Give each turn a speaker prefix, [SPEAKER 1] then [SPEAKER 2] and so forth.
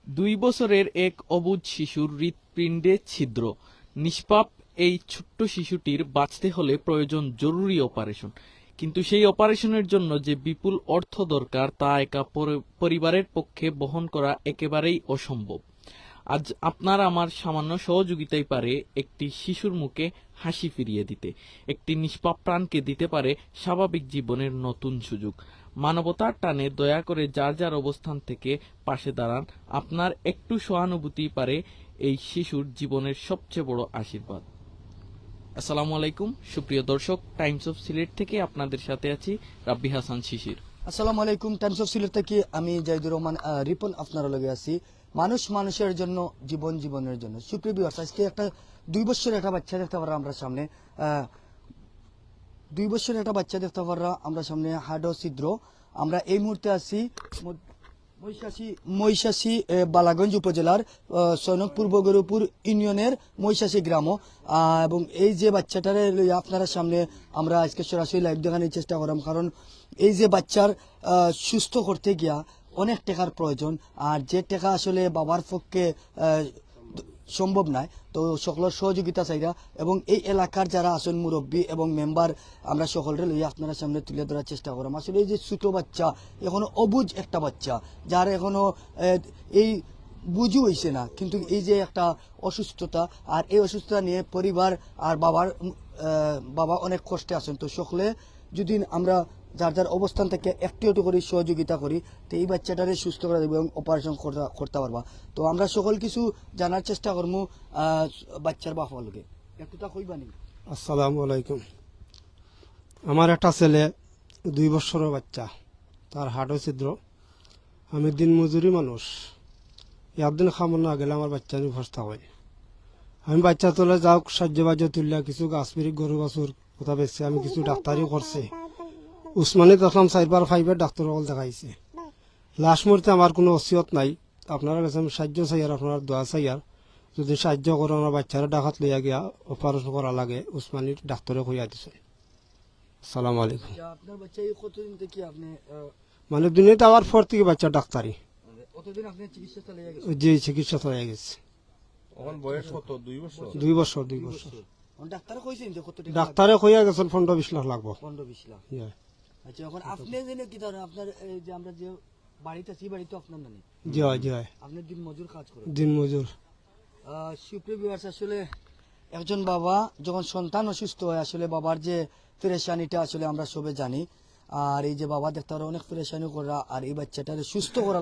[SPEAKER 1] 2 বছরের এক অবুঝ শিশুর হৃৎপিণ্ডে ছিদ্র। নিষ্পাপ এই ছোট্ট শিশুটির বাঁচতে হলে প্রয়োজন জরুরি অপারেশন। কিন্তু সেই অপারেশনের জন্য যে বিপুল অর্থ দরকার তা একা পরিবারের পক্ষে বহন করা একেবারেই অসম্ভব। আজ আপনার আমার সামান্য সহযোগিতাই পারে একটি শিশুর মুখে হাসি ফিরিয়ে দিতে, একটি নিষ্পাপ প্রাণকে দিতে পারে স্বাভাবিক জীবনের নতুন সুযোগ। মানবতার টানে দয়া করে যার যার অবস্থান থেকে পাশে দাঁড়ান। আপনার একটু সহানুভূতি পারে এই শিশুর জীবনের সবচেয়ে বড় আশীর্বাদ। আসসালামু আলাইকুম সুপ্রিয় দর্শক, টাইমস অফ সিলেট থেকে আপনাদের সাথে আছি রাব্বি হাসান শিশির।
[SPEAKER 2] আসসালামু আলাইকুম। টাইমস অফ সিলেট থেকে আমি জাহিদুর রহমান রিপন আপনার লগে আছি। মানুষ মানুষের জন্য, জীবন জীবনের জন্য। সুপ্রিয় ভিউয়ার্স, আজকে একটা 2 বছরের একটা বাচ্চা দেখতে পারা আমরা সামনে, 2 বছরের একটা বাচ্চা দেখতে পারা আমরা সামনে, হাড় ছিদ্র। আমরা এই মুহূর্তে আছি মহিষাসী বালাগঞ্জ উপজেলার সৈনক পূর্ব গরুপুর ইউনিয়নের মহিষাসী গ্রাম। এবং এই যে বাচ্চাটারে আপনারা সামনে আমরা আজকে সরাসরি লাইভ দেখানোর চেষ্টা করলাম, কারণ এই যে বাচ্চার সুস্থ করতে গিয়া অনেক টাকার প্রয়োজন, আর যে টাকা আসলে বাবার পক্ষে সম্ভব নয়। তো সকলের সহযোগিতা চাইরা এবং এই এলাকার যারা আসেন মুরব্বী এবং মেম্বার, আমরা সকলের লইয়া আপনারা সামনে তুলে ধরার চেষ্টা করলাম। আসলে এই যে ছোট বাচ্চা, এখনো অবুঝ একটা বাচ্চা, যার এখনো এই বুঝি হইছে না, কিন্তু এই যে একটা অসুস্থতা, আর এই অসুস্থতা নিয়ে পরিবার আর বাবা অনেক কষ্টে আছেন। তো সকলে যদি আমরা যার যার অবস্থান থেকে একটু একটু করে সহযোগিতা করি, তো এই বাচ্চাটারে সুস্থ করে দেবো এবং অপারেশন করতে পারবা। তো আমরা সকল কিছু জানার চেষ্টা করবো বাচ্চার বাপালকে। একটুটা কইবানি।
[SPEAKER 3] আসসালামু আলাইকুম। আমার একটা ছেলে 2 বছরের বাচ্চা, তার হাড়ও ছিদ্র। আমি দিন মজুরি মানুষ, একদিন খামো না গেলে আমার বাচ্চা নিয়ে ভরসা হয়। আমি বাচ্চা তোলে যাও সাহায্য বাজ্য তুললে কিছু গাছ পিড়ি গরু বাছুর কথা বেশি, আমি কিছু ডাক্তারিও করছে। উসমানী দেখলাম 4বার 5বার ডাক্তার সকল দেখাইছে। লাস্ট মুহূর্তে আমার কোনো অসিয়ত নাই, আপনারা কাছে আমি সাহায্য চাই আর আপনার দোয়া চাই। আর যদি সাহায্য করে আমার বাচ্চারা ডাকাত লইয়া গিয়া অপারেশন করা লাগে, উসমানীর ডাক্তারে কইয়া দিছে। আসসালামু আলাইকুম।
[SPEAKER 2] আপনার বাচ্চা কতদিন থেকে আপনি
[SPEAKER 3] মানে দুনিয়াতে আবার পর থেকে বাচ্চা ডাক্তারি
[SPEAKER 2] কতদিন আপনি চিকিৎসা চালিয়ে গেছেন?
[SPEAKER 3] যে চিকিৎসা হয়ে গেছে।
[SPEAKER 4] এখন বয়স কত? 2 বছর।
[SPEAKER 3] 2 বছর 2 বছর।
[SPEAKER 2] ডাক্তার কইছেন যে কত টাকা?
[SPEAKER 3] ডাক্তারে কইয়া গেছেন 15-20 লাখ লাগবো।
[SPEAKER 2] 15-20 লাখ।
[SPEAKER 3] Yeah.
[SPEAKER 2] আচ্ছা, এখন আপনি জেনে কি ধরেন আপনার এই যে আমরা যে বাড়িতে আছি, বাড়ি তো আপনার নানি,
[SPEAKER 3] জি হয় জি হয়,
[SPEAKER 2] আপনি দিন মজুর কাজ করেন।
[SPEAKER 3] দিন মজুর।
[SPEAKER 2] সুপ্রিয় ভিউয়ার্স, আসলে একজন বাবা যখন সন্তান অসুস্থ হয়, আসলে বাবার যে পেরেশানিটা আসলে আমরা সবে জানি। আর এই যে বাবা দেখতে পারে অনেক পেরেশানি করা, আর এই বাচ্চাটারে সুস্থ করা